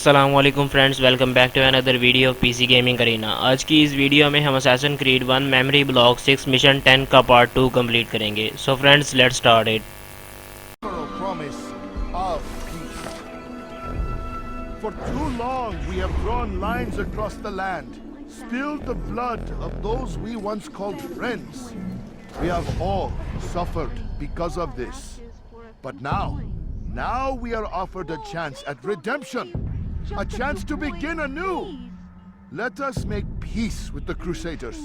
अस्सलामुअलैकुम friends, welcome back to another video of PC gaming arena. आज की इस वीडियो में हम assassin creed 1 memory block 6 mission 10 का पार्ट 2 कंप्लीट करेंगे। So friends, let's start it. Promise of peace. For too long we have drawn lines across the land, spilled the blood of those we once called friends. We have all suffered because of this. But now we are offered a chance at redemption, a chance to begin anew. Let us make peace with the Crusaders.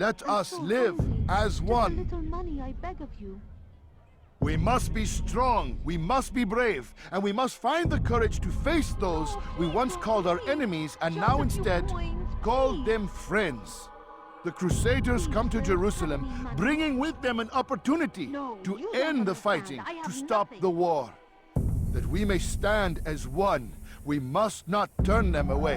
Let us live as one. We must be strong, we must be brave, and we must find the courage to face those we once called our enemies and now instead call them friends. The Crusaders come to Jerusalem, bringing with them an opportunity to end the fighting, to stop the war. That we may stand as one, we must not turn them away.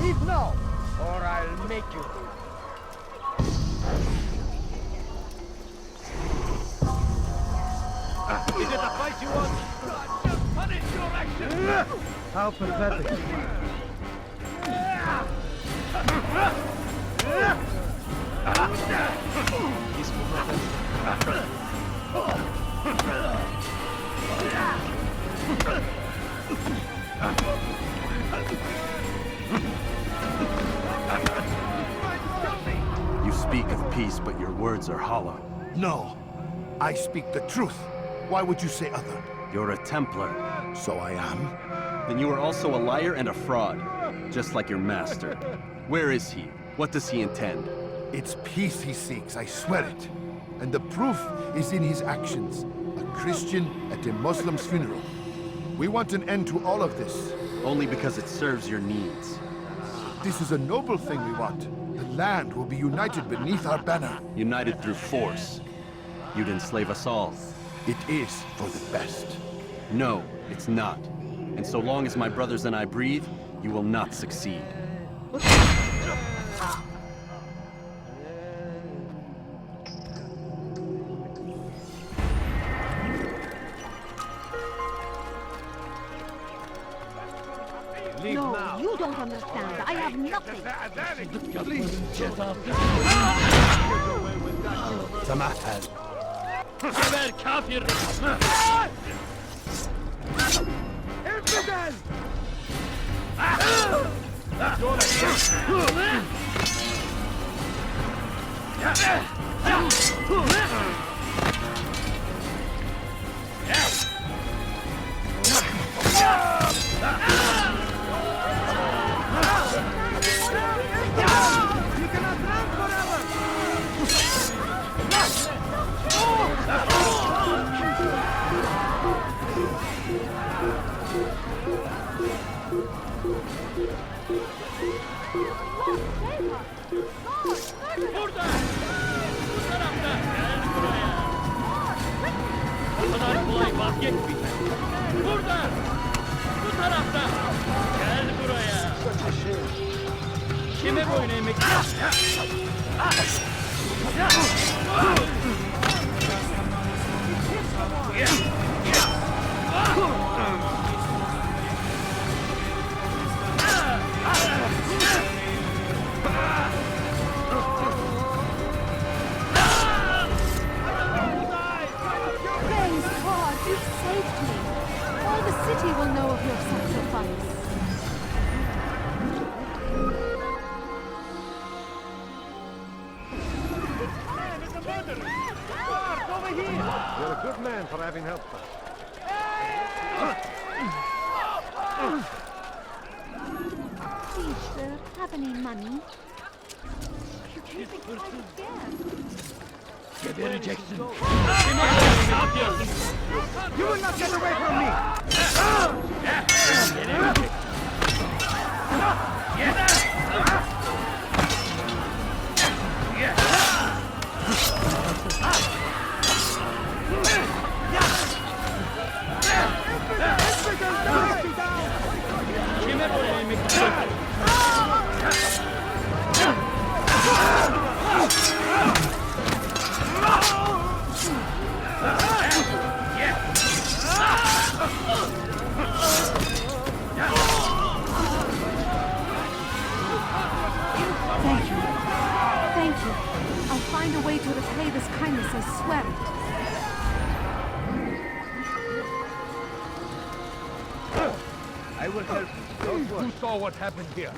Leave now, or I'll make you. Is it a fight you want? Just punish your action! How pathetic. You speak of peace, but your words are hollow. No, I speak the truth. Why would you say other? You're a Templar. So I am. Then you are also a liar and a fraud, just like your master. Where is he? What does he intend? It's peace he seeks, I swear it. And the proof is in his actions. A Christian at a Muslim's funeral. We want an end to all of this. Only because it serves your needs. This is a noble thing we want. The land will be united beneath our banner. United through force. You'd enslave us all. It is for the best. No, it's not. And so long as my brothers and I breathe, you will not succeed. Leave No, now. you don't understand. I have nothing. Please, get off the Tamahal. geber kafir! Infidel! You cannot run forever! Burada! Bu tarafta! Gel buraya! O kadar kolay vazgeçmeyeceğim. Burada! Bu tarafta! Gel buraya! Kime boyun eğmek istiyorsun? Praise God, you saved me. All the city will know of your sacrifice. You're a good man for having helped us. Please, sir, have any money? You can't think I Gebereceksin. Ne yapıyorsun? You will not get away from me! Kime boyun eğmek find a way to repay this kindness, I swear it. I will help you. Don't worry. You saw what happened here.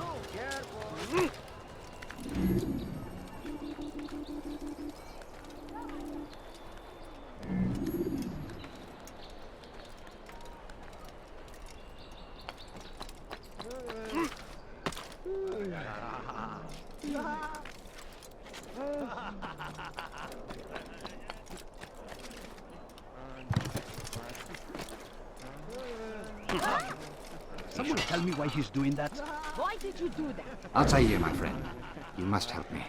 Someone tell me why he's doing that? Why did you do that? Altair, my friend, you must help me.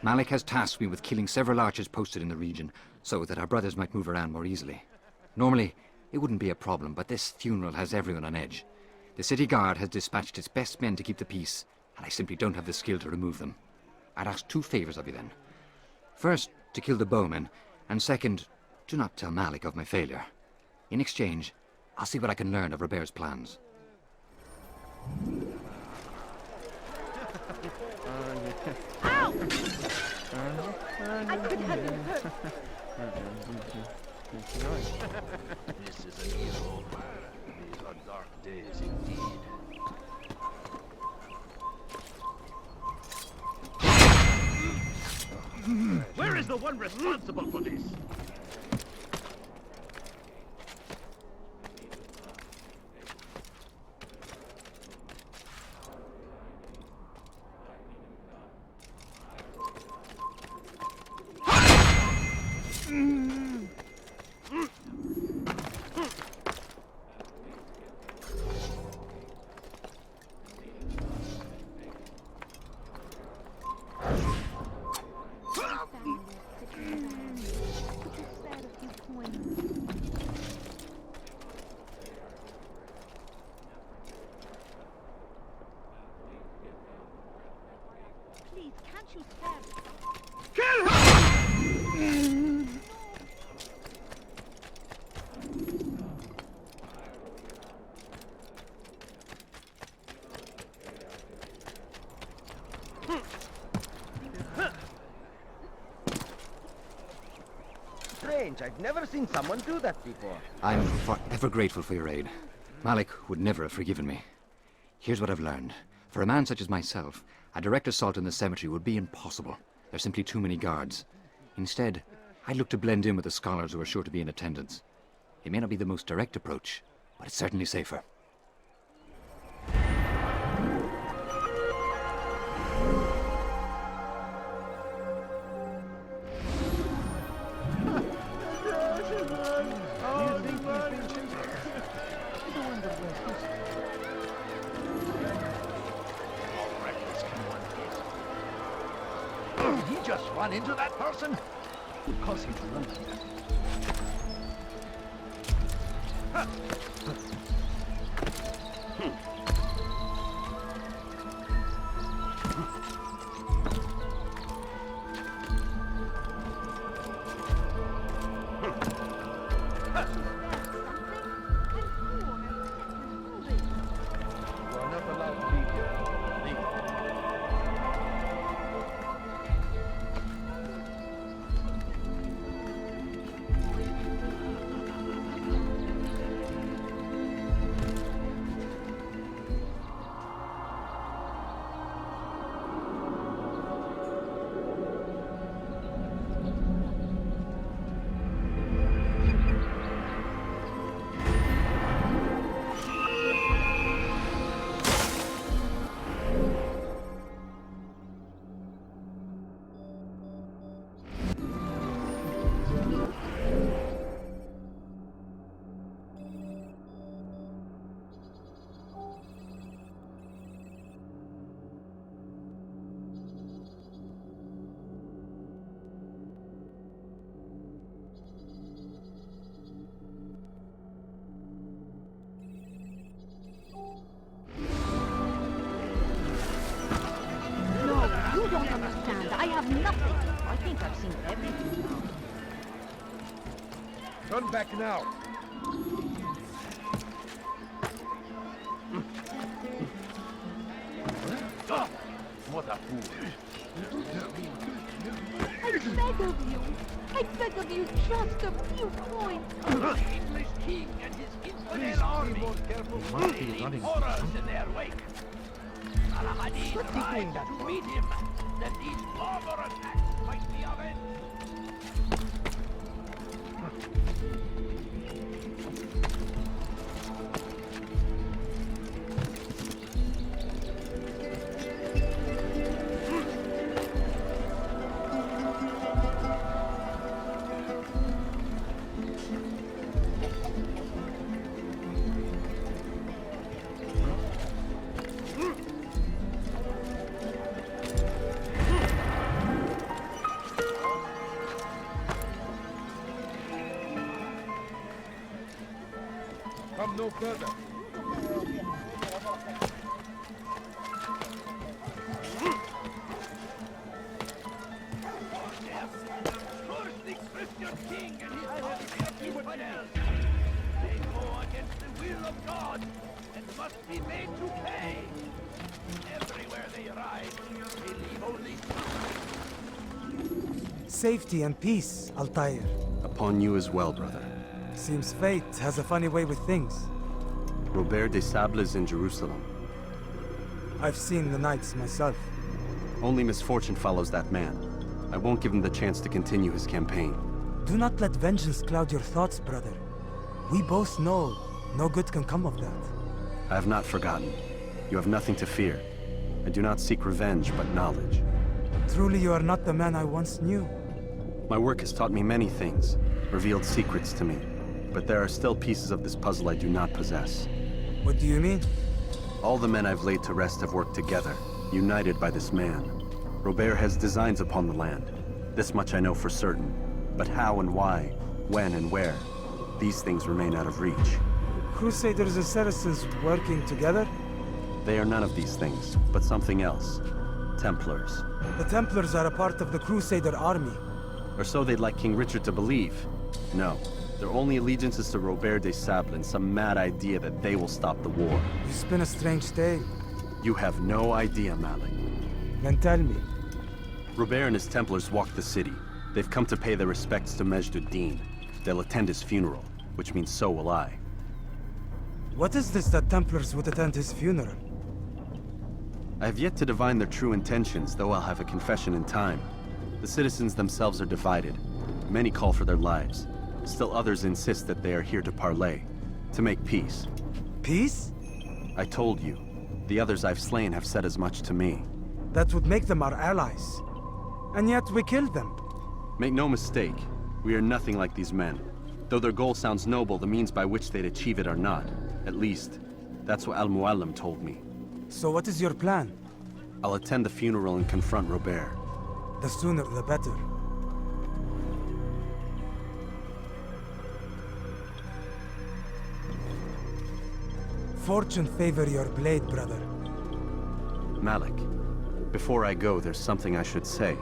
Malik has tasked me with killing several archers posted in the region, so that our brothers might move around more easily. Normally, it wouldn't be a problem, but this funeral has everyone on edge. The city guard has dispatched its best men to keep the peace, and I simply don't have the skill to remove them. I'd ask 2 favors of you then. First, to kill the bowmen, and second, do not tell Malik of my failure. In exchange, I'll see what I can learn of Robert's plans. Ow! I could have been hurt. This is an evil. These are dark days indeed. Where is the one responsible for this? Please, can't you spare me? Strange, I've never seen someone do that before. I'm forever grateful for your aid. Malik would never have forgiven me. Here's what I've learned. For a man such as myself, a direct assault on the cemetery would be impossible. There's simply too many guards. Instead, I'd look to blend in with the scholars who are sure to be in attendance. It may not be the most direct approach, but it's certainly safer. Did he just run into that person? Cause him to run like that. You are not allowed to be here. Leave. You don't understand. I have nothing. I think I've seen everything now. Turn back now. What a fool. I beg of you, just a few coins. The English king and his infidel army will leave horrors in their wake. Saladin rides to meet him, that these barbar attacks might be avenged. Come no further. Curse the Christian king and his army of infidels. They go against the will of God and must be made to pay. Everywhere they ride, they leave only Safety and peace, Altair. Upon you as well, brother. Seems fate has a funny way with things. Robert de Sable is in Jerusalem. I've seen the knights myself. Only misfortune follows that man. I won't give him the chance to continue his campaign. Do not let vengeance cloud your thoughts, brother. We both know no good can come of that. I have not forgotten. You have nothing to fear. I do not seek revenge, but knowledge. Truly, you are not the man I once knew. My work has taught me many things, revealed secrets to me. But there are still pieces of this puzzle I do not possess. What do you mean? All the men I've laid to rest have worked together, united by this man. Robert has designs upon the land. This much I know for certain. But how and why, when and where, these things remain out of reach. Crusaders and Saracens working together? They are none of these things, but something else. Templars. The Templars are a part of the Crusader army. Or so they'd like King Richard to believe. No, their only allegiance is to Robert de Sable and some mad idea that they will stop the war. You spin a strange tale. You have no idea, Malik. Then tell me. Robert and his Templars walk the city. They've come to pay their respects to Majd-ud-Din. They'll attend his funeral, which means so will I. What is this that Templars would attend his funeral? I have yet to divine their true intentions, though I'll have a confession in time. The citizens themselves are divided. Many call for their lives. Still others insist that they are here to parley, to make peace. Peace? I told you. The others I've slain have said as much to me. That would make them our allies. And yet we killed them. Make no mistake, we are nothing like these men. Though their goal sounds noble, the means by which they'd achieve it are not. At least, that's what Al-Muallim told me. So what is your plan? I'll attend the funeral and confront Robert. The sooner the better. Fortune favor your blade, brother. Malik, before I go, there's something I should say.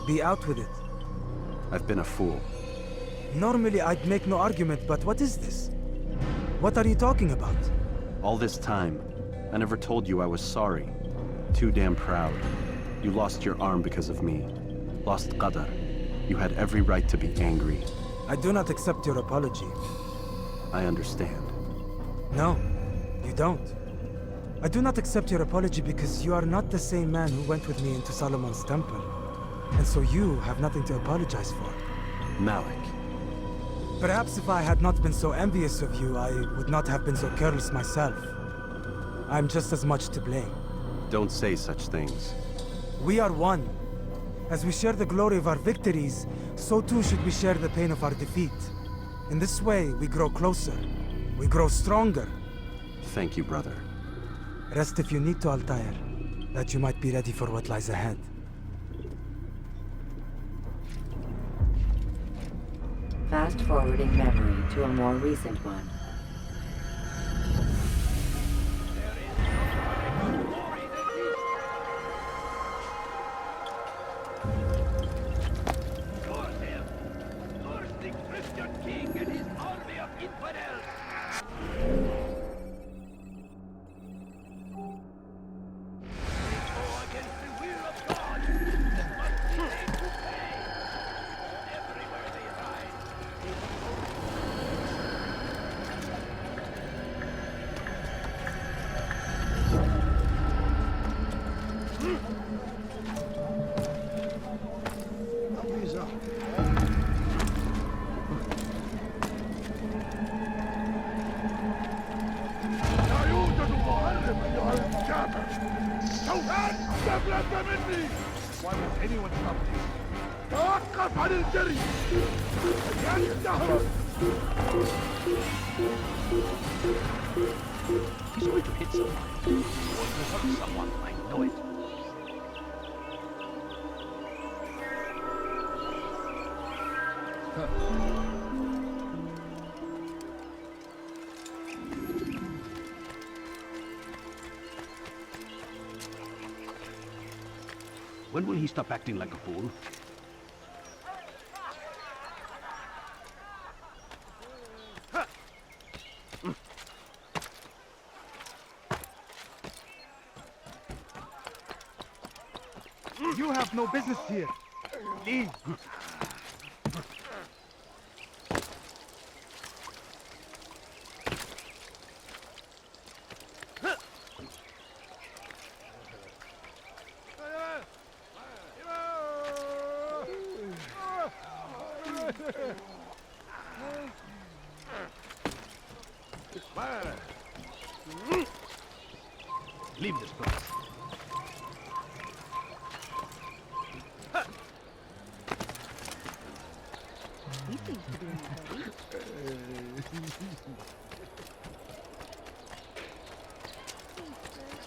Be out with it. I've been a fool. Normally I'd make no argument, but what is this? What are you talking about? All this time, I never told you I was sorry. Too damn proud. You lost your arm because of me. Lost Qadar. You had every right to be angry. I do not accept your apology. I understand. No, you don't. I do not accept your apology because you are not the same man who went with me into Solomon's temple. And so you have nothing to apologize for. Malik. Perhaps if I had not been so envious of you, I would not have been so careless myself. I'm just as much to blame. Don't say such things. We are one. As we share the glory of our victories, so too should we share the pain of our defeat. In this way, we grow closer. We grow stronger. Thank you, brother. Rest if you need to, Altair, that you might be ready for what lies ahead. Fast forwarding memory to a more recent one. Curse him! Curse the Christian king and his army of infidels! They go against the will of God let them in me! Why won't anyone stop this? توقف عن الجري! ينتهوا! He's going to hit someone. He's going to hurt someone. I know it. When will he stop acting like a fool? You have no business here. Leave. Leave this place. He seems to be in a hurry.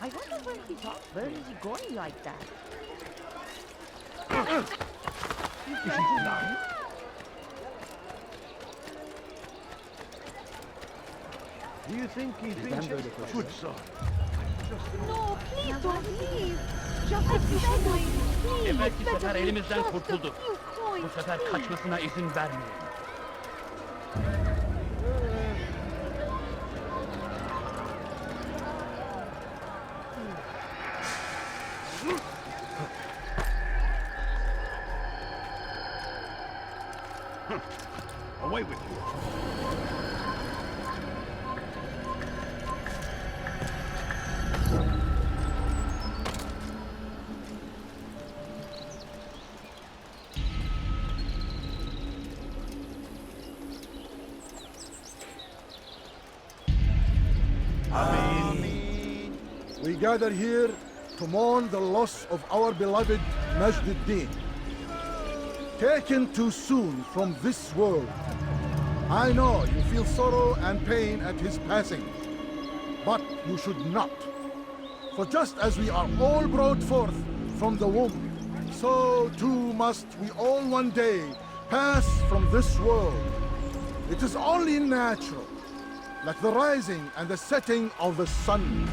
I wonder when he talks, where is he going like that? Is he blind? Do you think he thinks Good son. No, please don't leave. Just a few coins, please. Evvelki Better sefer leave elimizden just a kurtulduk. few coins, Bu sefer please. kaçmasına izin vermeyin. Away with you. We gather here to mourn the loss of our beloved Majd-ud-Din, taken too soon from this world. I know you feel sorrow and pain at his passing, but you should not. For just as we are all brought forth from the womb, so too must we all one day pass from this world. It is only natural, like the rising and the setting of the sun.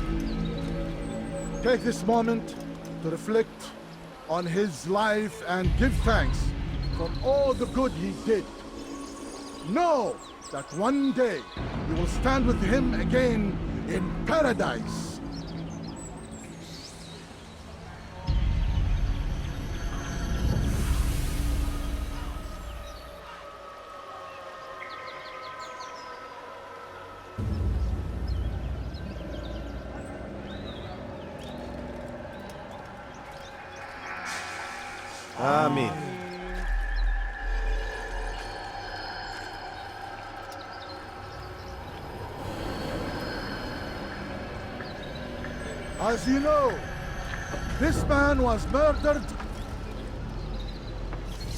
Take this moment to reflect on his life and give thanks for all the good he did. Know that one day you will stand with him again in paradise. Amen. As you know, this man was murdered.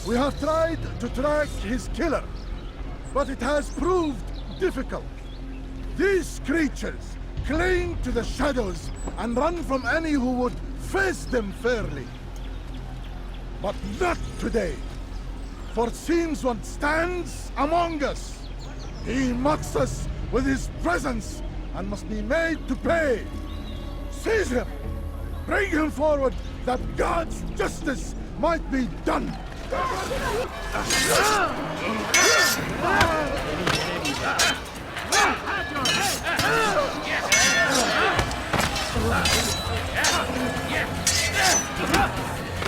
We have tried to track his killer, but it has proved difficult. These creatures cling to the shadows and run from any who would face them fairly. But not today, for it seems one stands among us. He mocks us with his presence and must be made to pay. Seize him! Bring him forward that God's justice might be done!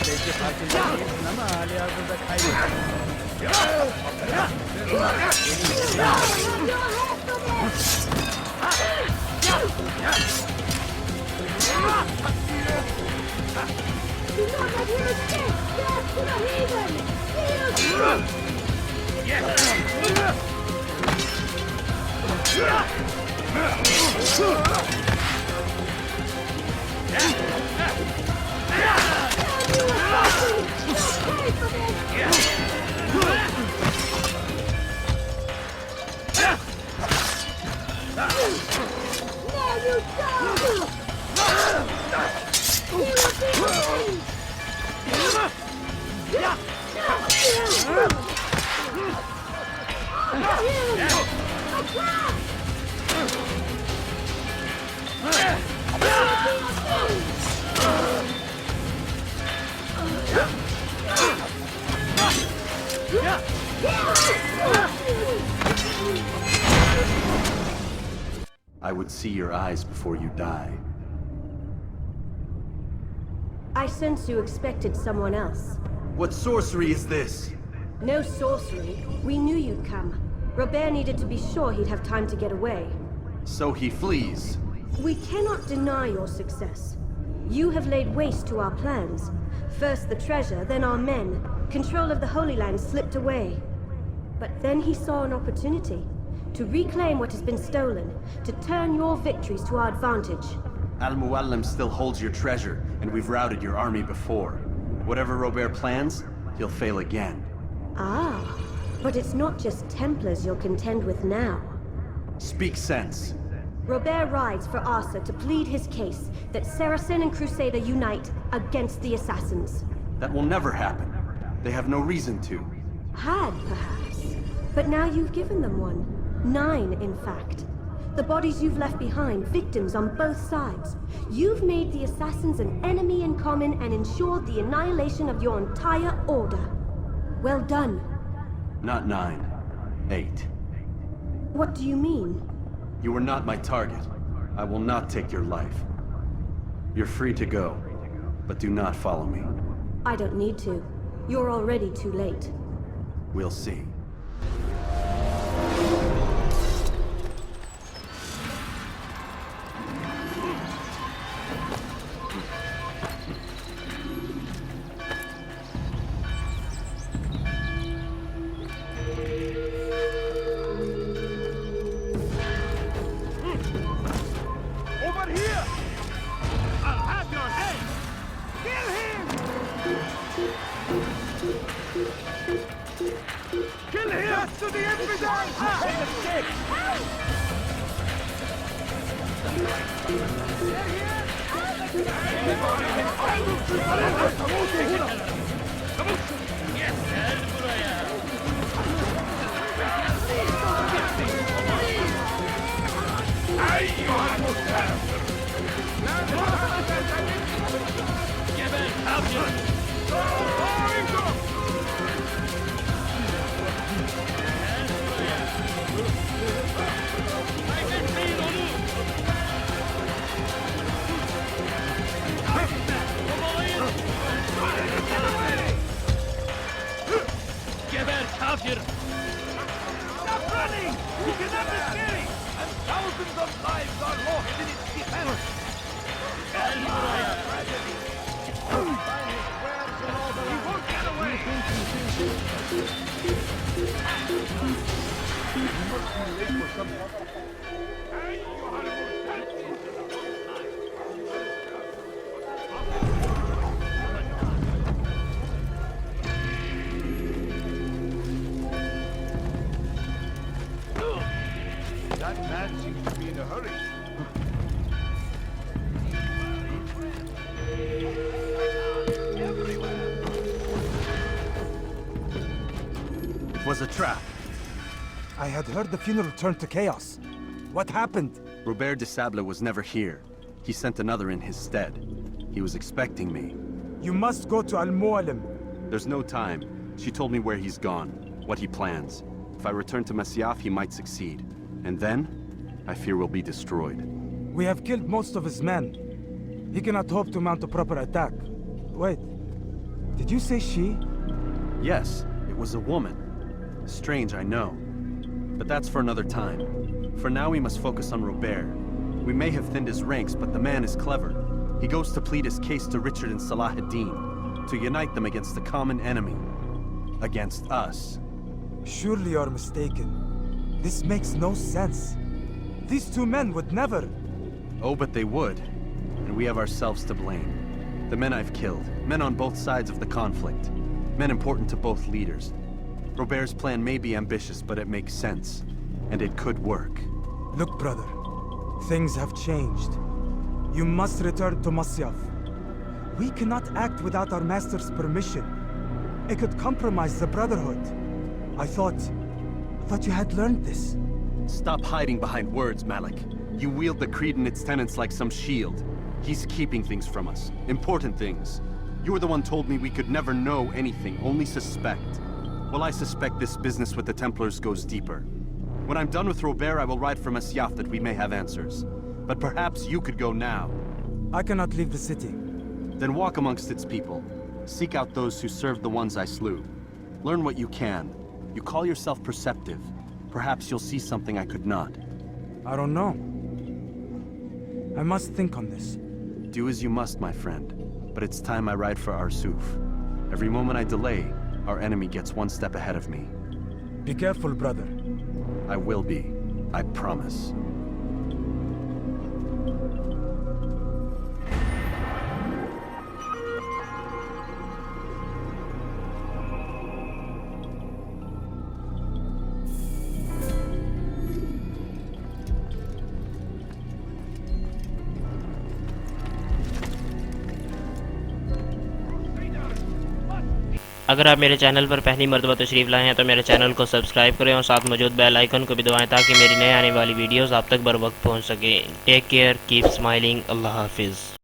Belki farkında değilsin ama hali hazırda Yeah! I would see your eyes before you die. I sense you expected someone else. What sorcery is this? No sorcery. We knew you'd come. Robert needed to be sure he'd have time to get away. So he flees. We cannot deny your success. You have laid waste to our plans. First the treasure, then our men. Control of the Holy Land slipped away. But then he saw an opportunity to reclaim what has been stolen, to turn your victories to our advantage. Al-Muallim still holds your treasure, and we've routed your army before. Whatever Robert plans, he'll fail again. Ah, but it's not just Templars you'll contend with now. Speak sense. Robert rides for Asa to plead his case that Saracen and Crusader unite against the Assassins. That will never happen. They have no reason to. Had, perhaps. But now you've given them one. 9, in fact. The bodies you've left behind, victims on both sides. You've made the Assassins an enemy in common and ensured the annihilation of your entire order. Well done. Not 9. 8. What do you mean? You were not my target. I will not take your life. You're free to go, but do not follow me. I don't need to. You're already too late. We'll see. Over here! I'll have your head! Kill him! Kill him! That's to the infidels! Take a stick! Geber kafir! Stop running! You cannot escape! And thousands of lives are lost in its defense! He won't get away! That man seems to be in a hurry. It was a trap. I had heard the funeral turned to chaos. What happened? Robert de Sable was never here. He sent another in his stead. He was expecting me. You must go to Al-Mualim. There's no time. She told me where he's gone, what he plans. If I return to Masyaf, he might succeed. And then, I fear we'll be destroyed. We have killed most of his men. He cannot hope to mount a proper attack. Wait, did you say she? Yes, it was a woman. Strange, I know. But that's for another time. For now, we must focus on Robert. We may have thinned his ranks, but the man is clever. He goes to plead his case to Richard and Salah ad-Din, to unite them against the common enemy. Against us. Surely you're mistaken. This makes no sense. These two men would never... Oh, but they would. And we have ourselves to blame. The men I've killed, men on both sides of the conflict. Men important to both leaders. Robert's plan may be ambitious, but it makes sense. And it could work. Look, brother. Things have changed. You must return to Masyaf. We cannot act without our master's permission. It could compromise the Brotherhood. I thought you had learned this. Stop hiding behind words, Malik. You wield the Creed and its tenets like some shield. He's keeping things from us. Important things. You were the one told me we could never know anything, only suspect. Well, I suspect this business with the Templars goes deeper. When I'm done with Robert, I will ride for Masyaf that we may have answers. But perhaps you could go now. I cannot leave the city. Then walk amongst its people. Seek out those who served the ones I slew. Learn what you can. You call yourself perceptive. Perhaps you'll see something I could not. I don't know. I must think on this. Do as you must, my friend. But it's time I ride for Arsuf. Every moment I delay, our enemy gets one step ahead of me. Be careful, brother. I will be. I promise. अगर आप मेरे channel पर पहली मर्तबा तशरीफ़ लाए हैं तो मेरे चैनल को सब्सक्राइब करें और साथ मौजूद बेल आइकन को भी दबाएं ताकि मेरी नए आने वाली वीडियोस आप तक बर वक्त पहुंच सके। टेक केयर, कीप स्माइलिंग, अल्लाह हाफिज़।